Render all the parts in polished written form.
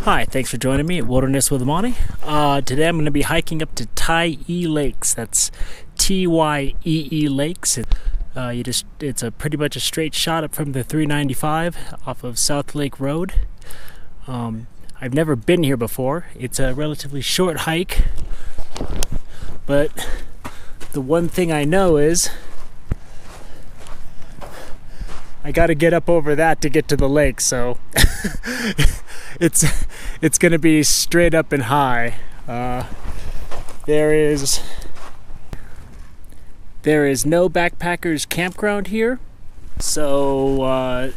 Hi, thanks for joining me at Wilderness with Monty. Today I'm going to be hiking up to Tyee Lakes. That's Tyee Lakes. It's a pretty much a straight shot up from the 395 off of South Lake Road. I've never been here before. It's a relatively short hike, but the one thing I know is I got to get up over that to get to the lake, so it's going to be straight up and high. There is no backpackers campground here, so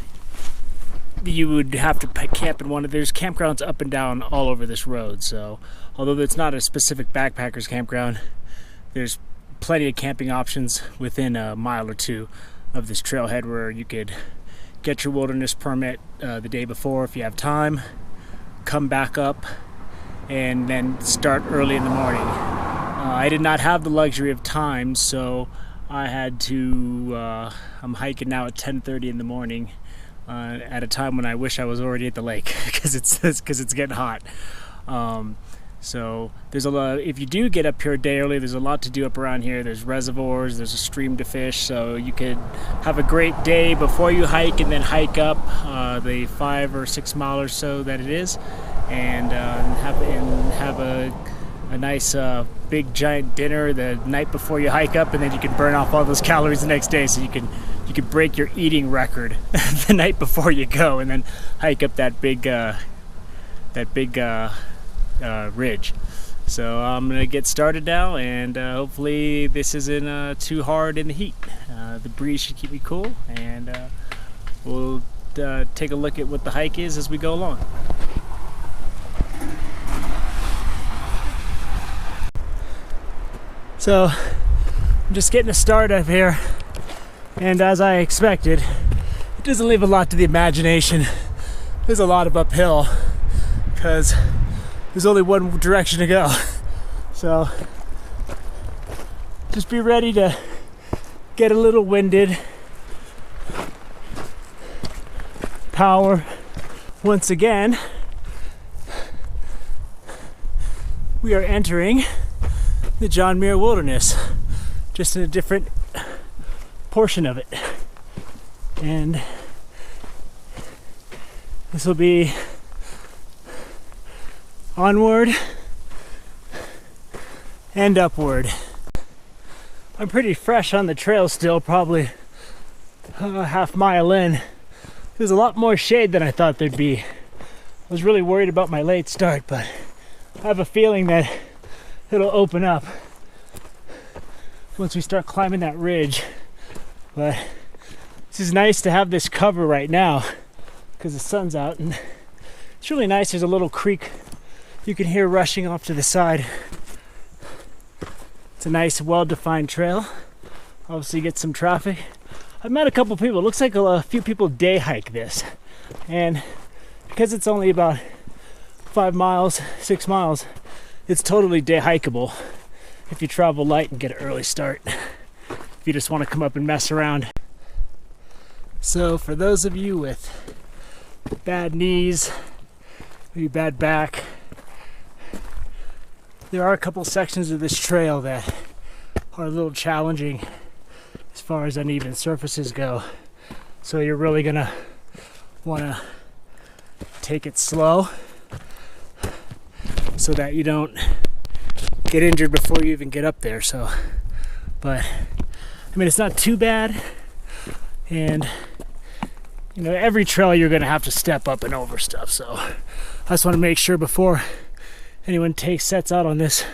you would have to camp in one of. There's campgrounds up and down all over this road. So although it's not a specific backpackers campground, there's plenty of camping options within a mile or two of this trailhead where you could get your wilderness permit the day before if you have time, come back up, and then start early in the morning. I did not have the luxury of time, so I had to, I'm hiking now at 10:30 in the morning at a time when I wish I was already at the lake because it's getting hot. So there's a lot. If you do get up here a day early, there's a lot to do up around here. There's reservoirs, there's a stream to fish, so you could have a great day before you hike and then hike up the 5 or 6 mile or so that it is, and have a nice big giant dinner the night before you hike up, and then you can burn off all those calories the next day, so you can break your eating record the night before you go, and then hike up that big ridge. So I'm gonna get started now, and hopefully this isn't too hard in the heat. The breeze should keep me cool, and we'll take a look at what the hike is as we go along. So I'm just getting a start up here, and as I expected, it doesn't leave a lot to the imagination. There's a lot of uphill because there's only one direction to go. So just be ready to get a little winded. Power once again. We are entering the John Muir Wilderness, just in a different portion of it. And this will be onward and upward. I'm pretty fresh on the trail still, probably a half mile in. There's a lot more shade than I thought there'd be. I was really worried about my late start, but I have a feeling that it'll open up once we start climbing that ridge. But this is nice to have this cover right now because the sun's out, and it's really nice. There's a little creek you can hear rushing off to the side. It's a nice, well-defined trail. Obviously, you get some traffic. I've met a couple people. It looks like a few people day hike this, and because it's only about 5 miles, 6 miles, it's totally day hikeable if you travel light and get an early start. If you just want to come up and mess around. So, for those of you with bad knees, maybe bad back, there are a couple sections of this trail that are a little challenging as far as uneven surfaces go. So you're really gonna want to take it slow so that you don't get injured before you even get up there. So, but I mean, it's not too bad, and you know, every trail you're gonna have to step up and over stuff. So I just want to make sure before anyone sets out on this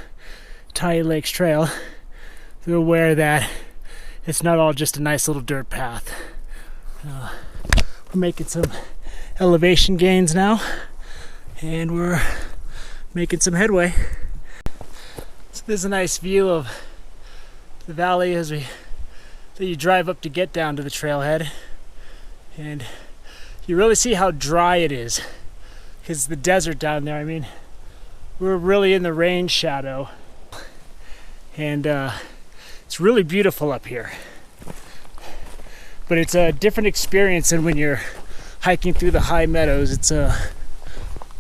Tyee Lakes trail, they're aware that it's not all just a nice little dirt path. We're making some elevation gains now, and we're making some headway. So there's a nice view of the valley that you drive up to get down to the trailhead, and you really see how dry it is because the desert down there. I mean, we're really in the rain shadow, and it's really beautiful up here. But it's a different experience than when you're hiking through the high meadows. It's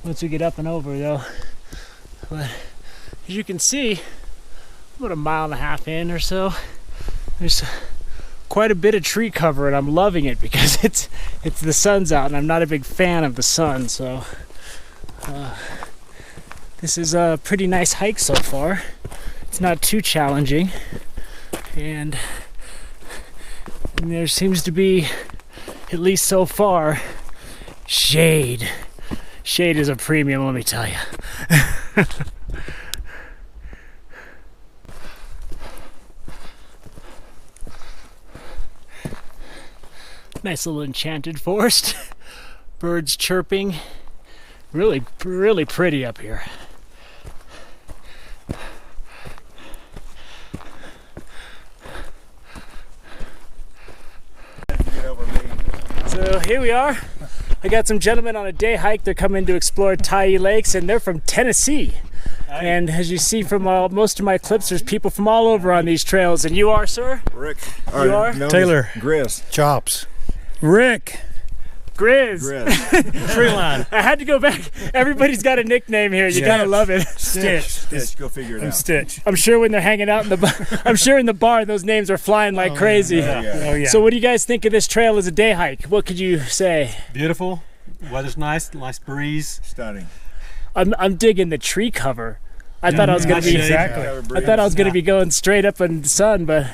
once we get up and over though. But as you can see, about a mile and a half in or so, there's quite a bit of tree cover, and I'm loving it because it's the sun's out, and I'm not a big fan of the sun. So this is a pretty nice hike so far. It's not too challenging, and there seems to be, at least so far, shade. Shade is a premium, let me tell you. Nice little enchanted forest. Birds chirping. Really, really pretty up here. So here we are. I got some gentlemen on a day hike. They're coming to explore Tyee Lakes, and they're from Tennessee. And as you see from most of my clips, there's people from all over on these trails. And you are, sir? Rick. You are? Taylor. Grizz. Chops. Rick. Grizz. Treeline. I had to go back. Everybody's got a nickname here. You gotta love it. Stitch. Go figure it out. Stitch. I'm sure when they're hanging out in the bar, I'm sure in the bar those names are flying like crazy. Oh yeah. So what do you guys think of this trail as a day hike? What could you say? Beautiful. Weather's nice. Nice breeze. Stunning. I'm digging the tree cover. I thought I was gonna be exactly. I thought I was gonna be going straight up in the sun, but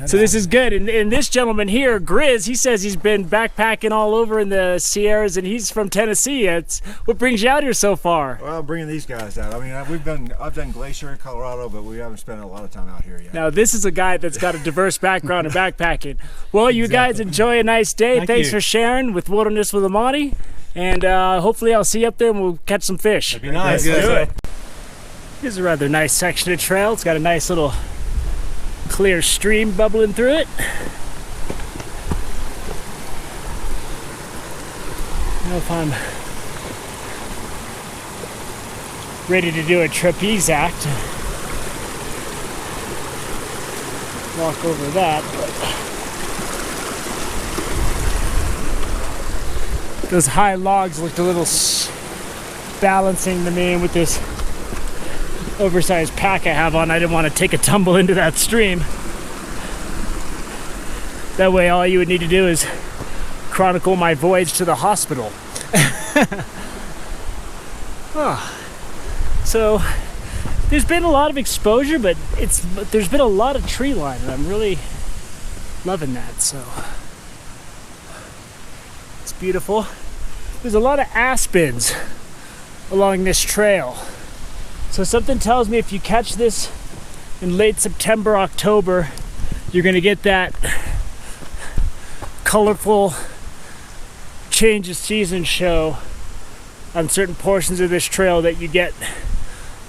so this is good. And this gentleman here, Grizz, he says he's been backpacking all over in the Sierras, and he's from Tennessee. What brings you out here so far? Well, bringing these guys out. I mean, I've done Glacier, Colorado, but we haven't spent a lot of time out here yet. Now this is a guy that's got a diverse background in backpacking. Well, you guys enjoy a nice day. Thanks for sharing with Wilderness with Amani, and hopefully I'll see you up there and we'll catch some fish. That'd be nice. Let's do it. Here's a rather nice section of trail. It's got a nice little clear stream bubbling through it. I don't know if I'm ready to do a trapeze act. Walk over that, but those high logs looked a little balancing to me, with this oversized pack I have on. I didn't want to take a tumble into that stream. That way all you would need to do is chronicle my voyage to the hospital. So there's been a lot of exposure, but there's been a lot of tree line, and I'm really loving that. So it's beautiful. There's a lot of aspens along this trail. So something tells me if you catch this in late September, October, you're gonna get that colorful change of season show on certain portions of this trail that you get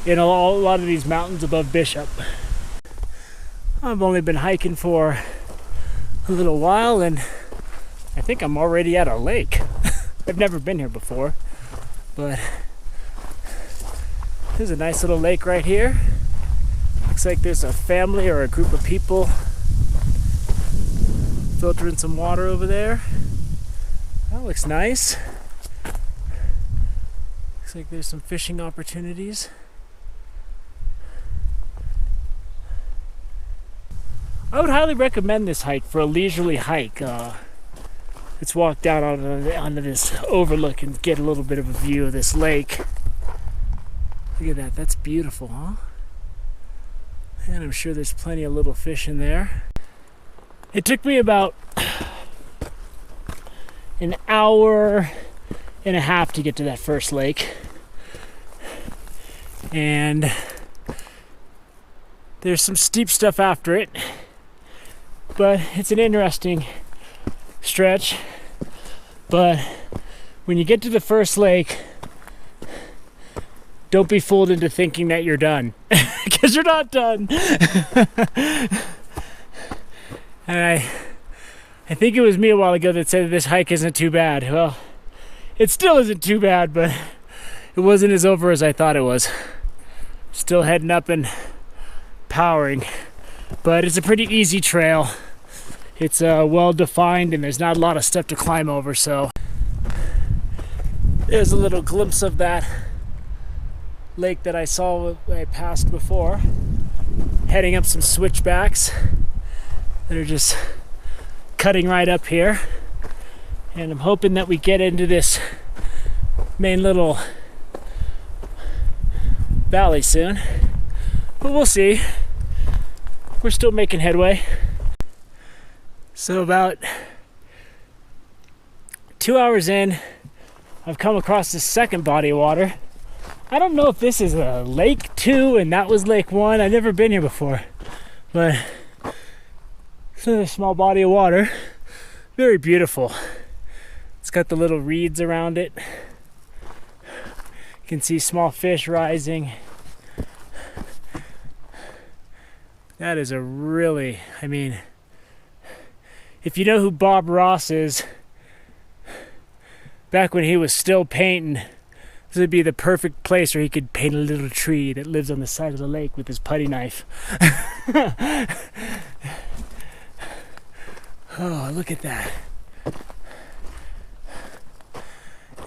in a lot of these mountains above Bishop. I've only been hiking for a little while, and I think I'm already at a lake. I've never been here before, but there's a nice little lake right here. Looks like there's a family or a group of people filtering some water over there. That looks nice. Looks like there's some fishing opportunities. I would highly recommend this hike for a leisurely hike. Let's walk down onto this overlook and get a little bit of a view of this lake. Look at that, that's beautiful, huh? And I'm sure there's plenty of little fish in there. It took me about an hour and a half to get to that first lake. And there's some steep stuff after it, but it's an interesting stretch. But when you get to the first lake, don't be fooled into thinking that you're done, because you're not done. And I think it was me a while ago that said that this hike isn't too bad. Well, it still isn't too bad, but it wasn't as over as I thought it was. Still heading up and powering, but it's a pretty easy trail. It's well defined, and there's not a lot of stuff to climb over, so There's a little glimpse of that lake that I saw when I passed before. Heading up some switchbacks that are just cutting right up here. And I'm hoping that we get into this main little valley soon. But we'll see. We're still making headway. So about 2 hours in, I've come across this second body of water. I don't know if this is a lake 2 and that was lake 1. I've never been here before. But it's a small body of water. Very beautiful. It's got the little reeds around it. You can see small fish rising. That is a really, I mean, if you know who Bob Ross is, back when he was still painting, this would be the perfect place where he could paint a little tree that lives on the side of the lake with his putty knife. Oh, look at that.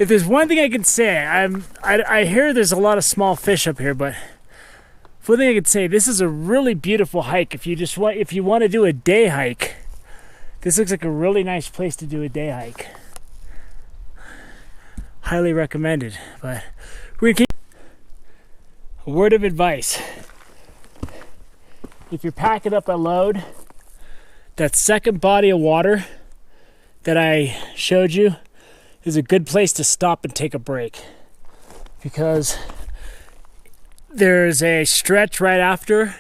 If there's one thing I can say, I hear there's a lot of small fish up here, but one thing I could say, this is a really beautiful hike. If you want to do a day hike, this looks like a really nice place to do a day hike. Highly recommended. But we're gonna keep a word of advice. If you're packing up a load, that second body of water that I showed you is a good place to stop and take a break, because there's a stretch right after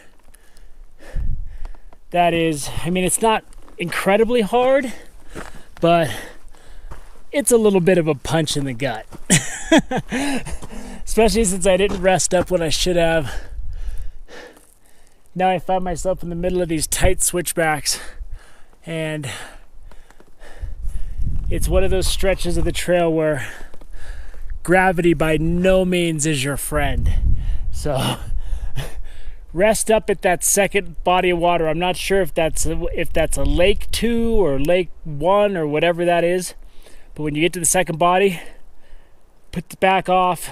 that is, I mean, it's not incredibly hard, but it's a little bit of a punch in the gut. Especially since I didn't rest up when I should have. Now I find myself in the middle of these tight switchbacks, and it's one of those stretches of the trail where gravity by no means is your friend. So rest up at that second body of water. I'm not sure if that's a lake 2 or lake 1 or whatever that is. But when you get to the second body, put the back off,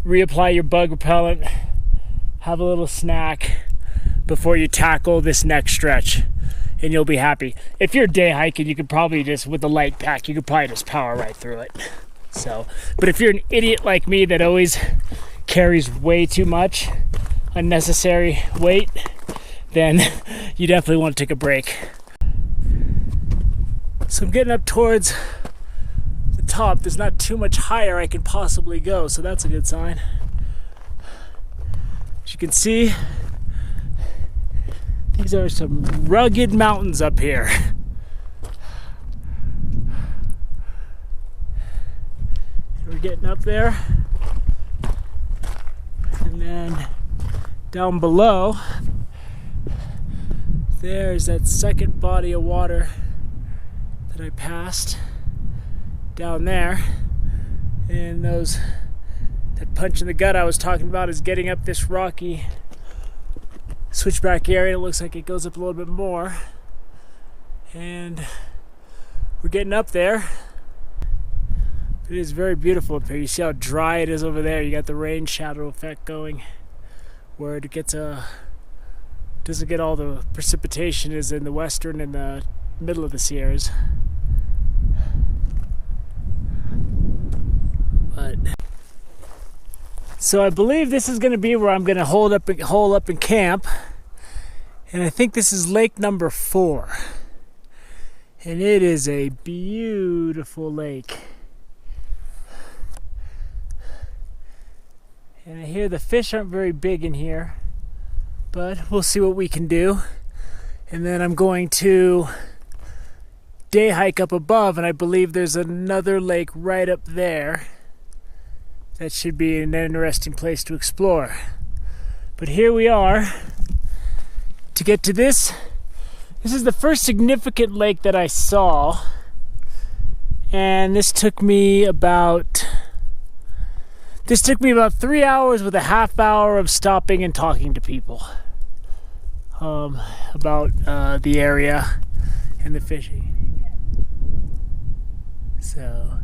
reapply your bug repellent, have a little snack before you tackle this next stretch, and you'll be happy. If you're day hiking, you could probably just, with a light pack, you could probably just power right through it. So, but if you're an idiot like me that always carries way too much unnecessary weight, then you definitely want to take a break. So I'm getting up towards the top. There's not too much higher I can possibly go, so that's a good sign. As you can see, these are some rugged mountains up here. We're getting up there. And then down below, there's that second body of water that I passed down there. And that punch in the gut I was talking about is getting up this rocky switchback area. It looks like it goes up a little bit more. And we're getting up there. It is very beautiful up here. You see how dry it is over there. You got the rain shadow effect going, where it gets doesn't get all the precipitation is in the western and the middle of the Sierras. But so I believe this is going to be where I'm going to hole up and camp, and I think this is lake number 4, and it is a beautiful lake. And I hear the fish aren't very big in here, but we'll see what we can do. And then I'm going to day hike up above, and I believe there's another lake right up there. That should be an interesting place to explore. But here we are to get to this. This is the first significant lake that I saw, and this took me about 3 hours with a half hour of stopping and talking to people about the area and the fishing. So